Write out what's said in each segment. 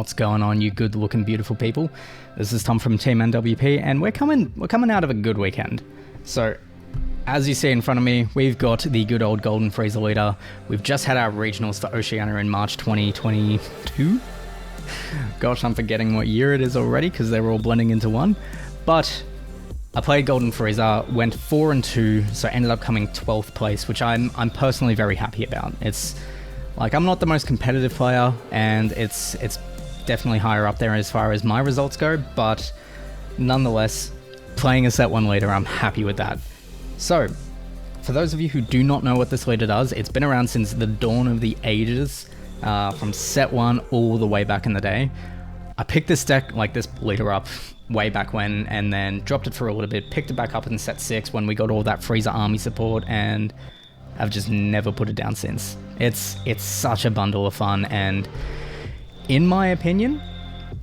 What's going on, you good looking beautiful people? This is Tom from Team NWP, and we're coming out of a good weekend. So as you see in front of me, we've got the good old Golden Frieza leader. We've just had our regionals for Oceania in March 2022. Gosh, I'm forgetting what year it is already because they were all blending into one. But I played Golden Frieza, went 4-2, so ended up coming 12th place, which I'm personally very happy about. It's like, I'm not the most competitive player, and it's definitely higher up there as far as my results go, but nonetheless, playing a set 1 leader, I'm happy with that. So, for those of you who do not know what this leader does, it's been around since the dawn of the ages, from set 1 all the way back in the day. I picked this deck, like this leader up, way back when, and then dropped it for a little bit, picked it back up in set 6 when we got all that Frieza army support, and I've just never put it down since. It's such a bundle of fun, and in my opinion,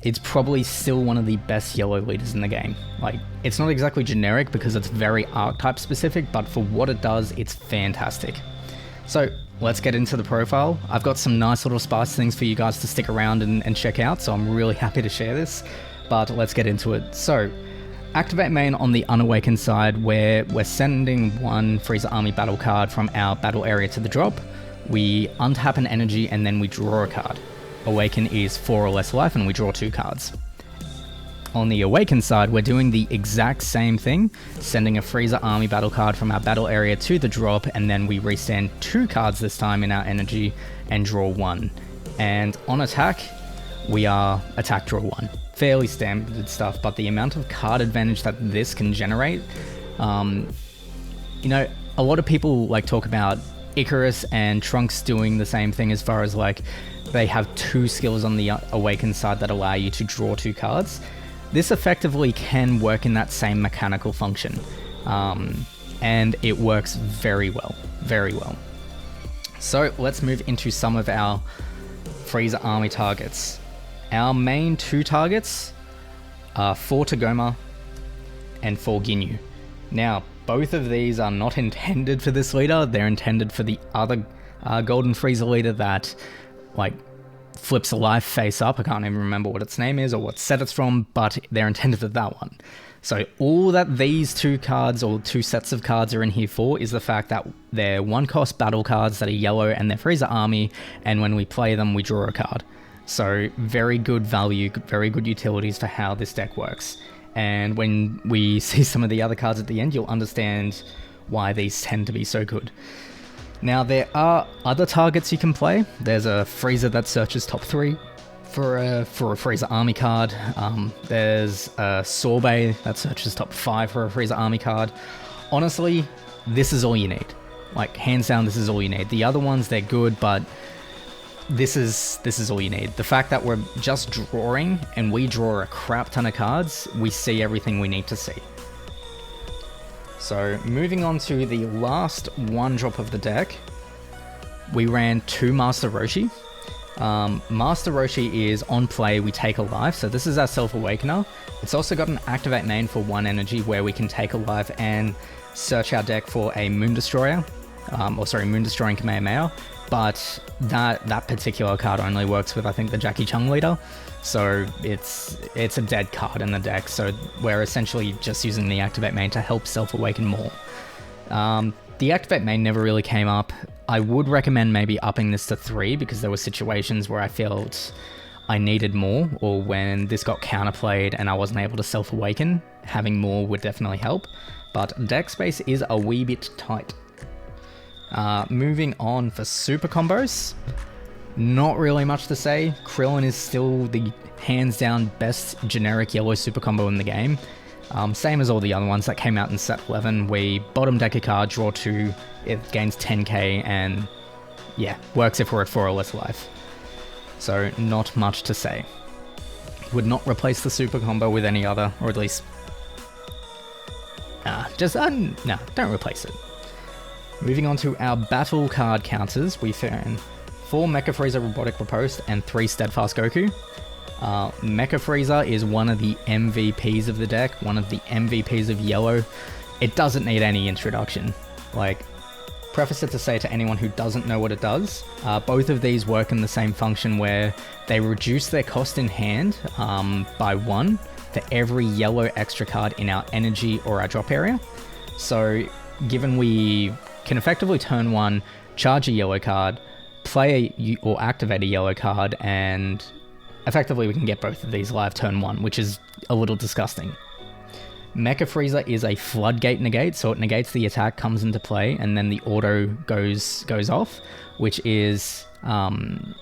it's probably still one of the best yellow leaders in the game. Like, it's not exactly generic because it's very archetype specific, but for what it does, it's fantastic. So let's get into the profile. I've got some nice little spice things for you guys to stick around and check out, so I'm really happy to share this, but let's get into it. So, activate main on the unawakened side, where we're sending one Frieza army battle card from our battle area to the drop. We untap an energy and then we draw a card. Awaken is 4 or less life and we draw 2 cards. On the awakened side, we're doing the exact same thing, sending a Frieza army battle card from our battle area to the drop, and then we restand 2 cards this time in our energy and draw 1. And on attack, we are attack draw 1. Fairly standard stuff, but the amount of card advantage that this can generate, you know, a lot of people like talk about Icarus and Trunks doing the same thing as far as like they have 2 skills on the awakened side that allow you to draw 2 cards. This effectively can work in that same mechanical function, and it works very well, very well. So let's move into some of our Frieza army targets. Our main 2 targets are 4 Tagoma and 4 Ginyu. Now, both of these are not intended for this leader, they're intended for the other Golden Frieza leader that, like, flips a life face up. I can't even remember what its name is or what set it's from, but they're intended for that one. So all that these 2 cards, or 2 sets of cards, are in here for is the fact that they're 1-cost battle cards that are yellow and they're Frieza army, and when we play them, we draw a card. So very good value, very good utilities for how this deck works. And when we see some of the other cards at the end, you'll understand why these tend to be so good. Now, there are other targets you can play. There's a Frieza that searches top 3 for a Frieza army card. There's a Sorbet that searches top 5 for a Frieza army card. Honestly, this is all you need. Like, hands down, this is all you need. The other ones, they're good, but this is all you need. The fact that we're just drawing and we draw a crap ton of cards, we see everything we need to see. So moving on to the last 1 drop of the deck, we ran 2 Master Roshi. Master Roshi is on play, we take a life, so this is our Self-Awakener. It's also got an activate main for 1 energy where we can take a life and search our deck for a Moon Destroyer, Moon Destroying Kamehameha. But that particular card only works with, I think, the Jackie Chung leader, so it's a dead card in the deck, so we're essentially just using the activate main to help self-awaken more. The activate main never really came up. I would recommend maybe upping this to 3, because there were situations where I felt I needed more, or when this got counterplayed and I wasn't able to self-awaken, having more would definitely help, but deck space is a wee bit tight. Moving on for super combos, not really much to say. Krillin is still the hands down best generic yellow super combo in the game. Same as all the other ones that came out in set 11. We bottom deck a card, draw 2, it gains 10k, and yeah, works if we're at 4 or less life. So not much to say. Would not replace the super combo with any other, or at least, no, don't replace it. Moving on to our battle card counters, we found 4 Mecha Frieza Robotic Riposte and 3 Steadfast Goku. Mecha Frieza is one of the MVPs of the deck, one of the MVPs of yellow. It doesn't need any introduction. Like, preface it to say to anyone who doesn't know what it does, both of these work in the same function where they reduce their cost in hand by 1 for every yellow extra card in our energy or our drop area. So given we can effectively turn 1, charge a yellow card, play or activate a yellow card, and effectively we can get both of these live turn 1, which is a little disgusting. Mecha Frieza is a floodgate negate, so it negates the attack, comes into play, and then the auto goes off, which is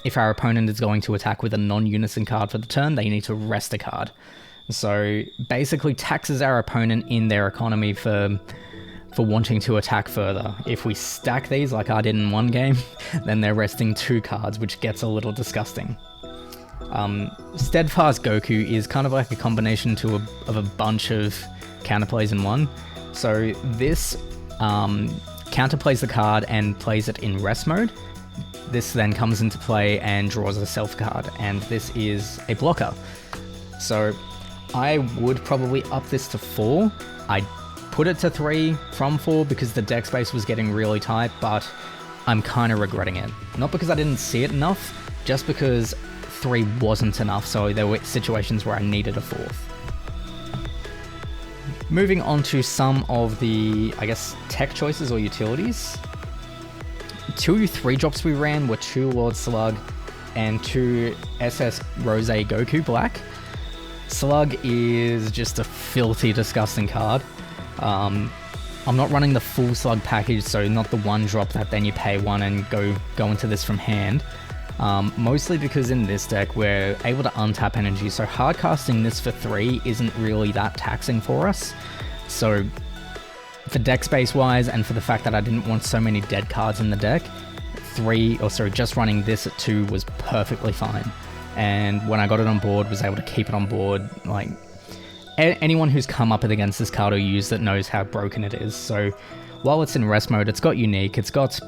if our opponent is going to attack with a non-unison card for the turn, they need to rest a card. So basically taxes our opponent in their economy for wanting to attack further. If we stack these like I did in one game, then they're resting 2 cards, which gets a little disgusting. Steadfast Goku is kind of like a combination of a bunch of counterplays in one. So this counterplays the card and plays it in rest mode. This then comes into play and draws a self card, and this is a blocker. So I would probably up this to 4. I put it to 3 from 4 because the deck space was getting really tight, but I'm kind of regretting it. Not because I didn't see it enough, just because 3 wasn't enough, so there were situations where I needed a 4th. Moving on to some of the, I guess, tech choices or utilities. 2 3-drops we ran were 2 Lord Slug and 2 SS Rose Goku Black. Slug is just a filthy, disgusting card. I'm not running the full Slug package, so not the 1-drop that then you pay 1 and go into this from hand. Mostly because in this deck we're able to untap energy, so hardcasting this for 3 isn't really that taxing for us. So for deck space wise, and for the fact that I didn't want so many dead cards in the deck, just running this at 2 was perfectly fine. And when I got it on board, was able to keep it on board. Like, anyone who's come up against this card or used it knows how broken it is. So while it's in rest mode, it's got unique, it's got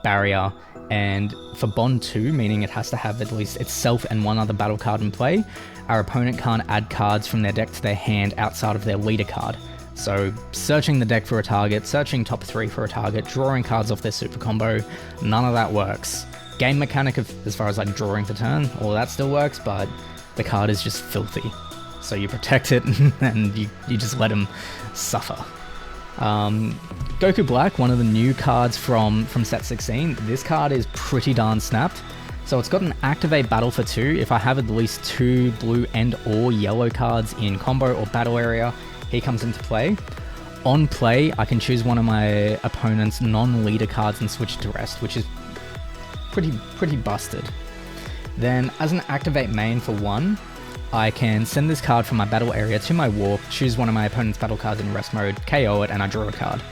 barrier, and for bond 2, meaning it has to have at least itself and 1 other battle card in play, our opponent can't add cards from their deck to their hand outside of their leader card. So searching the deck for a target, searching top 3 for a target, drawing cards off their super combo, none of that works. Game mechanic as far as like drawing for turn, all that still works, but the card is just filthy. So you protect it and you just let him suffer. Goku Black, one of the new cards from set 16, this card is pretty darn snapped. So it's got an activate battle for 2. If I have at least 2 blue and or yellow cards in combo or battle area, he comes into play. On play, I can choose one of my opponent's non-leader cards and switch it to rest, which is pretty busted. Then as an activate main for 1, I can send this card from my battle area to my warp, choose one of my opponent's battle cards in rest mode, KO it, and I draw a card.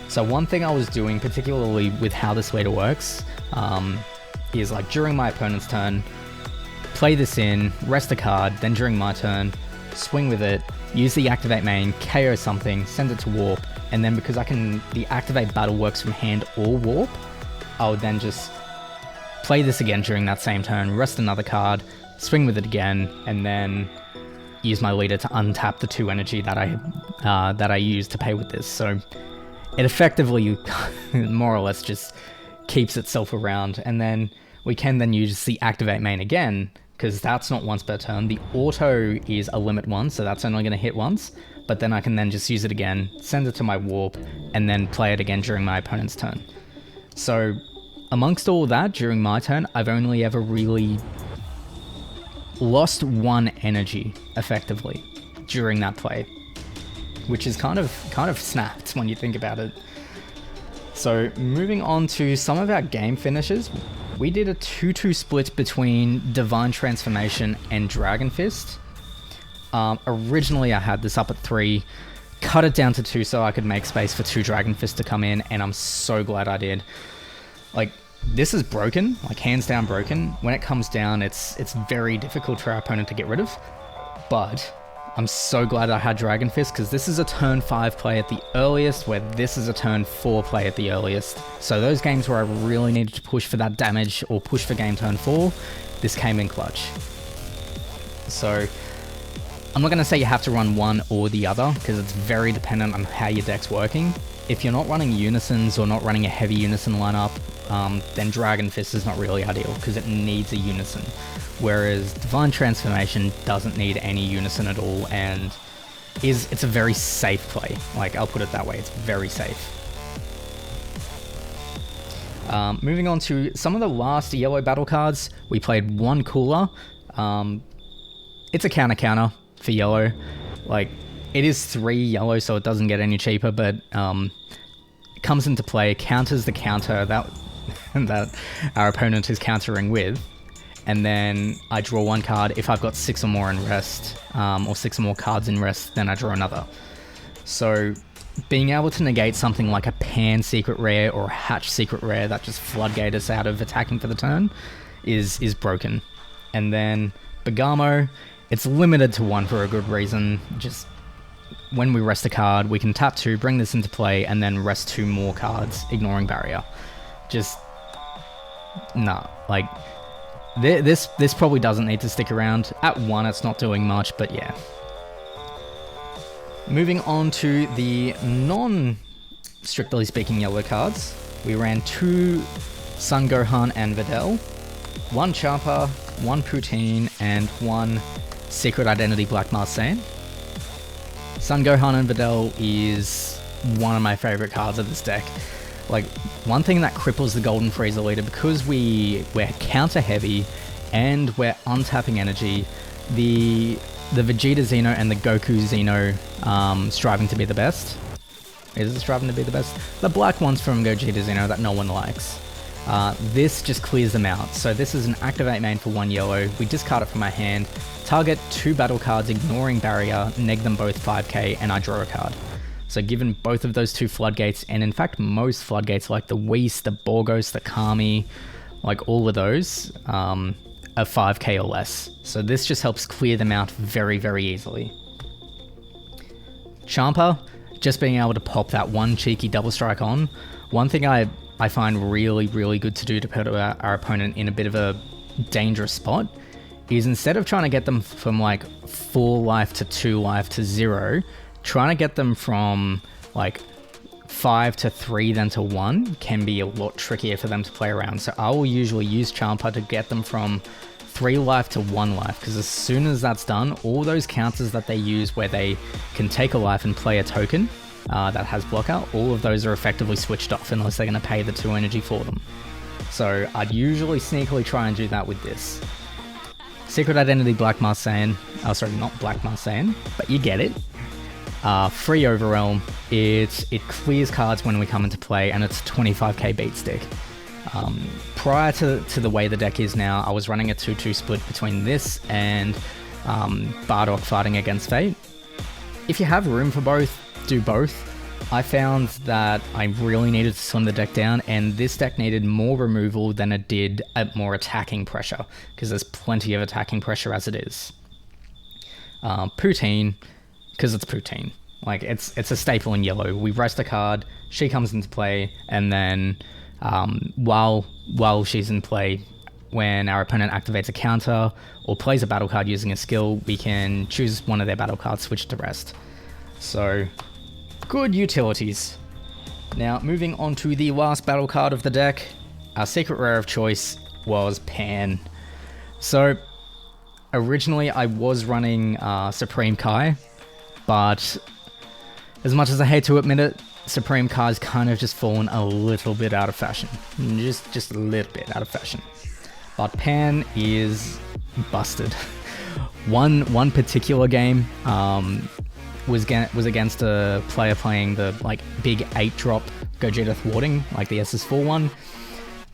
So one thing I was doing, particularly with how this leader works, is like during my opponent's turn, play this in, rest a card, then during my turn, swing with it, use the activate main, KO something, send it to warp, and then because the activate battle works from hand or warp, I would then just play this again during that same turn, rest another card, swing with it again, and then use my leader to untap the 2 energy that I used to pay with this. So it effectively more or less just keeps itself around, and then we can then use the activate main again, because that's not once per turn. The auto is a limit 1, so that's only going to hit once, but then I can then just use it again, send it to my warp, and then play it again during my opponent's turn. So amongst all that, during my turn, I've only ever really lost 1 energy, effectively, during that play, which is kind of snapped when you think about it. So moving on to some of our game finishes, we did a 2-2 split between Divine Transformation and Dragon Fist. Originally I had this up at 3, cut it down to 2 so I could make space for 2 Dragon Fists to come in, and I'm so glad I did. Like, this is broken, like hands down broken. When it comes down, it's very difficult for our opponent to get rid of, but I'm so glad I had Dragon Fist, because this is a turn 5 play at the earliest, where this is a turn 4 play at the earliest. So those games where I really needed to push for that damage or push for game turn 4, this came in clutch. So I'm not going to say you have to run one or the other, because it's very dependent on how your deck's working. if you're not running unisons or not running a heavy unison lineup, then Dragon Fist is not really ideal because it needs a unison. Whereas Divine Transformation doesn't need any unison at all, and it's a very safe play. Like, I'll put it that way, it's very safe. Moving on to some of the last yellow battle cards, we played one cooler. It's a counter for yellow. Like, it is 3 yellow, so it doesn't get any cheaper, but it comes into play, counters the counter that our opponent is countering with, and then I draw 1 card. If I've got 6 or more in rest, or 6 or more cards in rest, then I draw another. So being able to negate something like a Pan secret rare or a Hatch secret rare that just floodgate us out of attacking for the turn is broken. And then Bergamo, it's limited to 1 for a good reason. Just when we rest a card, we can tap 2, bring this into play, and then rest 2 more cards, ignoring barrier. Just, nah, like, this probably doesn't need to stick around. At 1, it's not doing much, but yeah. Moving on to the non-strictly speaking yellow cards, we ran 2 Sun Gohan and Videl, 1 Champa, 1 Poutine, and 1 Secret Identity Black Mask Saiyan. Sun Gohan and Videl is one of my favorite cards of this deck. Like, one thing that cripples the Golden Frieza leader, because we're counter heavy and we're untapping energy, the Vegeta Xeno and the Goku Xeno striving to be the best. Is it striving to be the best? The black ones from Gogeta Xeno that no one likes. This just clears them out. So this is an activate main for 1 yellow. We discard it from my hand, target 2 battle cards ignoring barrier, neg them both 5k, and I draw a card. So given both of those 2 floodgates, and in fact most floodgates like the Whis, the Borgos, the Kami, like all of those, are 5k or less. So this just helps clear them out very, very easily. Champa, just being able to pop that 1 cheeky double strike on. One thing I find really, really good to do to put our opponent in a bit of a dangerous spot is, instead of trying to get them from like 4 life to 2 life to 0, trying to get them from like 5 to 3 then to 1 can be a lot trickier for them to play around. So I will usually use Champa to get them from 3 life to 1 life, because as soon as that's done, all those counters that they use where they can take a life and play a token that has blocker, all of those are effectively switched off unless they're going to pay the 2 energy for them. So I'd usually sneakily try and do that with this. Secret Identity Black Mask Saiyan, sorry, not Black Mask Saiyan, but you get it. Free Overwhelm, it clears cards when we come into play, and it's a 25k beat stick. Prior to the way the deck is now, I was running a 2-2 split between this and Bardock fighting against Fate. If you have room for both, do both. I found that I really needed to slim the deck down, and this deck needed more removal than it did more attacking pressure, because there's plenty of attacking pressure as it is. Poutine, because it's Poutine. Like, it's a staple in yellow. We rest a card, she comes into play, and then while she's in play, when our opponent activates a counter or plays a battle card using a skill, we can choose one of their battle cards, switch to rest. So, good utilities. Now, moving on to the last battle card of the deck, our secret rare of choice was Pan. So, originally I was running Supreme Kai, but as much as I hate to admit it, Supreme Kai's kind of just fallen a little bit out of fashion. Just a little bit out of fashion. But Pan is busted. One particular game was against a player playing the like big 8-drop Gogeta thwarting, like the SS4 one.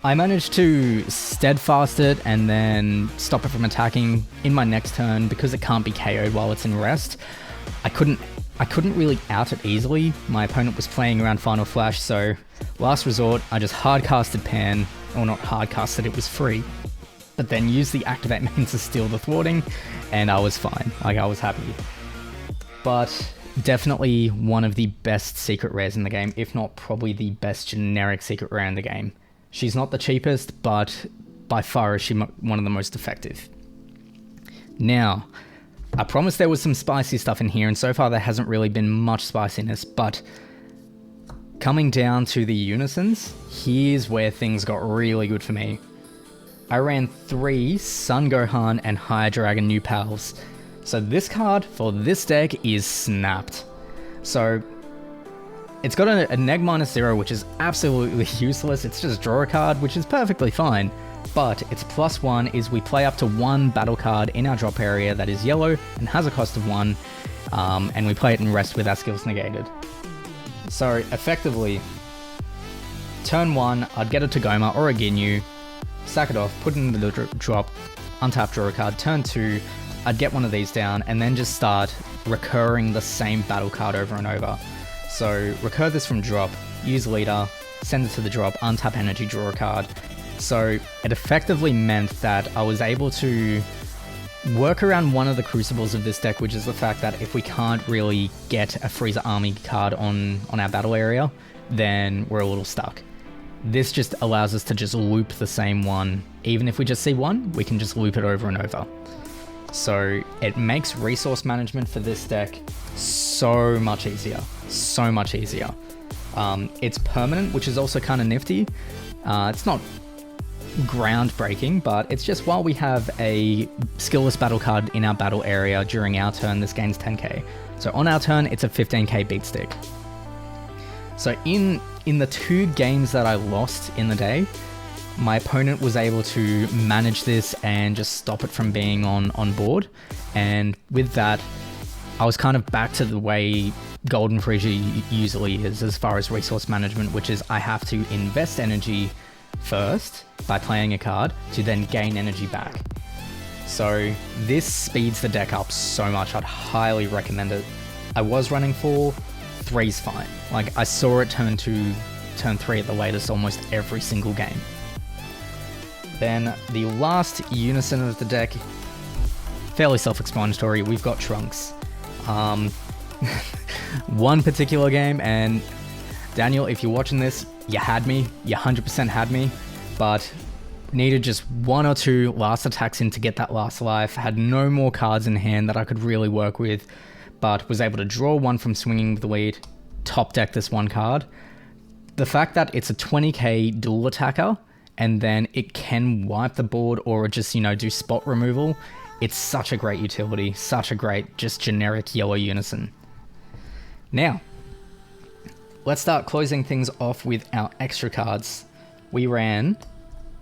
I managed to steadfast it and then stop it from attacking in my next turn because it can't be KO'd while it's in rest. I couldn't really out it easily. My opponent was playing around Final Flash, so last resort, I just hardcasted Pan, or not hardcasted, it was free, but then used the activate main to steal the thwarting, and I was fine. Like, I was happy. But definitely one of the best secret rares in the game, if not probably the best generic secret rare in the game. She's not the cheapest, but by far is she one of the most effective. Now, I promised there was some spicy stuff in here, and so far there hasn't really been much spiciness, but Coming down to the unisons, here's where things got really good for me. I ran 3 Sun Gohan and High Dragon new pals. So this card for this deck is snapped. So it's got a neg -0, which is absolutely useless. It's just draw a card, which is perfectly fine. But its +1 is we play up to 1 battle card in our drop area that is yellow and has a cost of 1, and we play it in rest with our skills negated. So effectively, turn 1, I'd get a Tagoma or a Ginyu, sack it off, put it into the drop, untap, draw a card. Turn 2, I'd get one of these down, and then just start recurring the same battle card over and over. So recur this from drop, use leader, send it to the drop, untap energy, draw a card. So it effectively meant that I was able to work around one of the crucibles of this deck, which is the fact that if we can't really get a Frieza army card on our battle area, then we're a little stuck. This just allows us to just loop the same one. Even if we just see one, we can just loop it over and over. So it makes resource management for this deck so much easier. So much easier. It's permanent, which is also kind of nifty. It's not groundbreaking, but it's just while we have a skillless battle card in our battle area during our turn, this gains 10k. So on our turn, it's a 15k beat stick. So in the 2 games that I lost in the day, my opponent was able to manage this and just stop it from being on board. And with that, I was kind of back to the way Golden Frieza usually is as far as resource management, which is I have to invest energy first by playing a card to then gain energy back. So this speeds the deck up so much. I'd highly recommend it. I was running 4, 3's fine. Like I saw it turn 2, turn 3 at the latest almost every single game. Then the last unison of the deck, fairly self-explanatory, we've got Trunks. One particular game, and Daniel, if you're watching this, you had me, you 100% had me, but needed just 1 or 2 last attacks in to get that last life, had no more cards in hand that I could really work with, but was able to draw 1 from swinging with the lead, top deck this 1 card. The fact that it's a 20k dual attacker, and then it can wipe the board or just, do spot removal, it's such a great utility, such a great just generic yellow unison. Now, let's start closing things off with our extra cards. We ran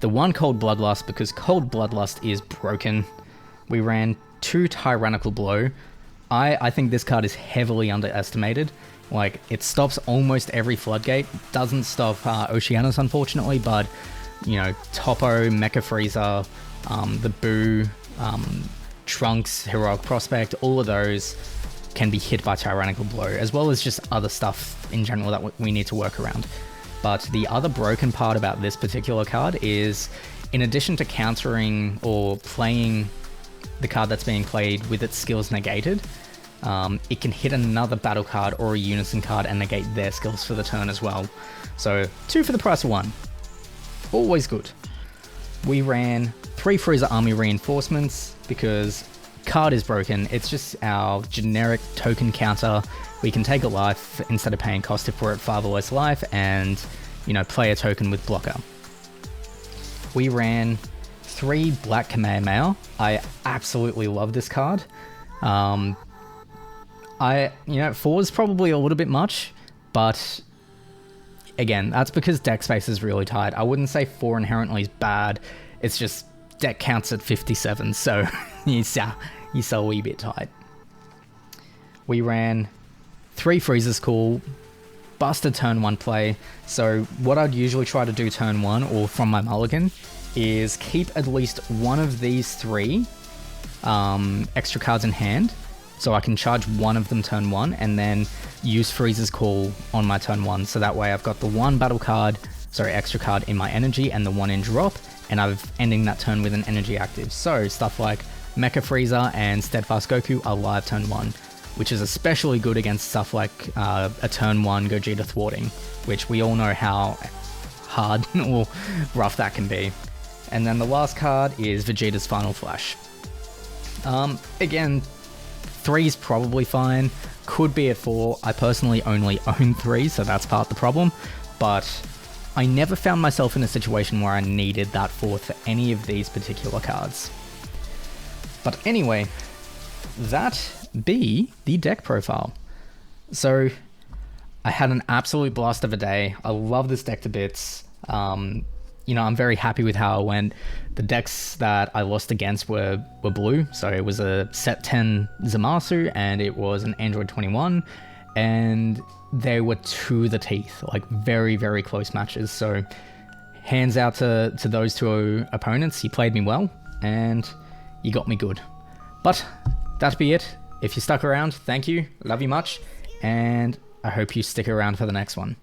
the 1 Cold Bloodlust because Cold Bloodlust is broken. We ran 2 Tyrannical Blow. I think this card is heavily underestimated. Like, it stops almost every floodgate. Doesn't stop Oceanias, unfortunately, but, Toppo, Mecha Frieza, the Boo, Trunks, Heroic Prospect, all of those can be hit by Tyrannical Blow, as well as just other stuff in general that we need to work around. But the other broken part about this particular card is, in addition to countering or playing the card that's being played with its skills negated, it can hit another battle card or a unison card and negate their skills for the turn as well. So 2 for the price of 1. Always good. We ran 3 Frieza Army Reinforcements because card is broken. It's just our generic token counter. We can take a life instead of paying cost if we're at 5 or less life and, play a token with blocker. We ran 3 Black Kamehameha. I absolutely love this card. 4 is probably a little bit much, but again, that's because deck space is really tight. I wouldn't say 4 inherently is bad. It's just deck counts at 57, so it's a wee bit tight. We ran 3 Frieza's Cool, busted turn 1 play. So what I'd usually try to do turn 1 or from my mulligan is keep at least one of these 3 extra cards in hand, so I can charge one of them turn 1 and then use Frieza's Call on my turn 1. So that way I've got the 1 battle card, extra card in my energy and the 1 in drop, and I'm ending that turn with an energy active. So stuff like Mecha Frieza and Steadfast Goku are live turn 1, which is especially good against stuff like a turn 1 Gogeta thwarting, which we all know how hard or rough that can be. And then the last card is Vegeta's Final Flash. Again, 3's probably fine, could be at 4. I personally only own 3, so that's part of the problem. But I never found myself in a situation where I needed that 4th for any of these particular cards. But anyway, that be the deck profile. So I had an absolute blast of a day. I love this deck to bits. You know, I'm very happy with how it went. The decks that I lost against were blue. So it was a set 10 Zamasu and it was an Android 21. And they were to the teeth, like very, very close matches. So hands out to those two opponents. You played me well and you got me good. But that'd be it. If you stuck around, thank you. Love you much. And I hope you stick around for the next one.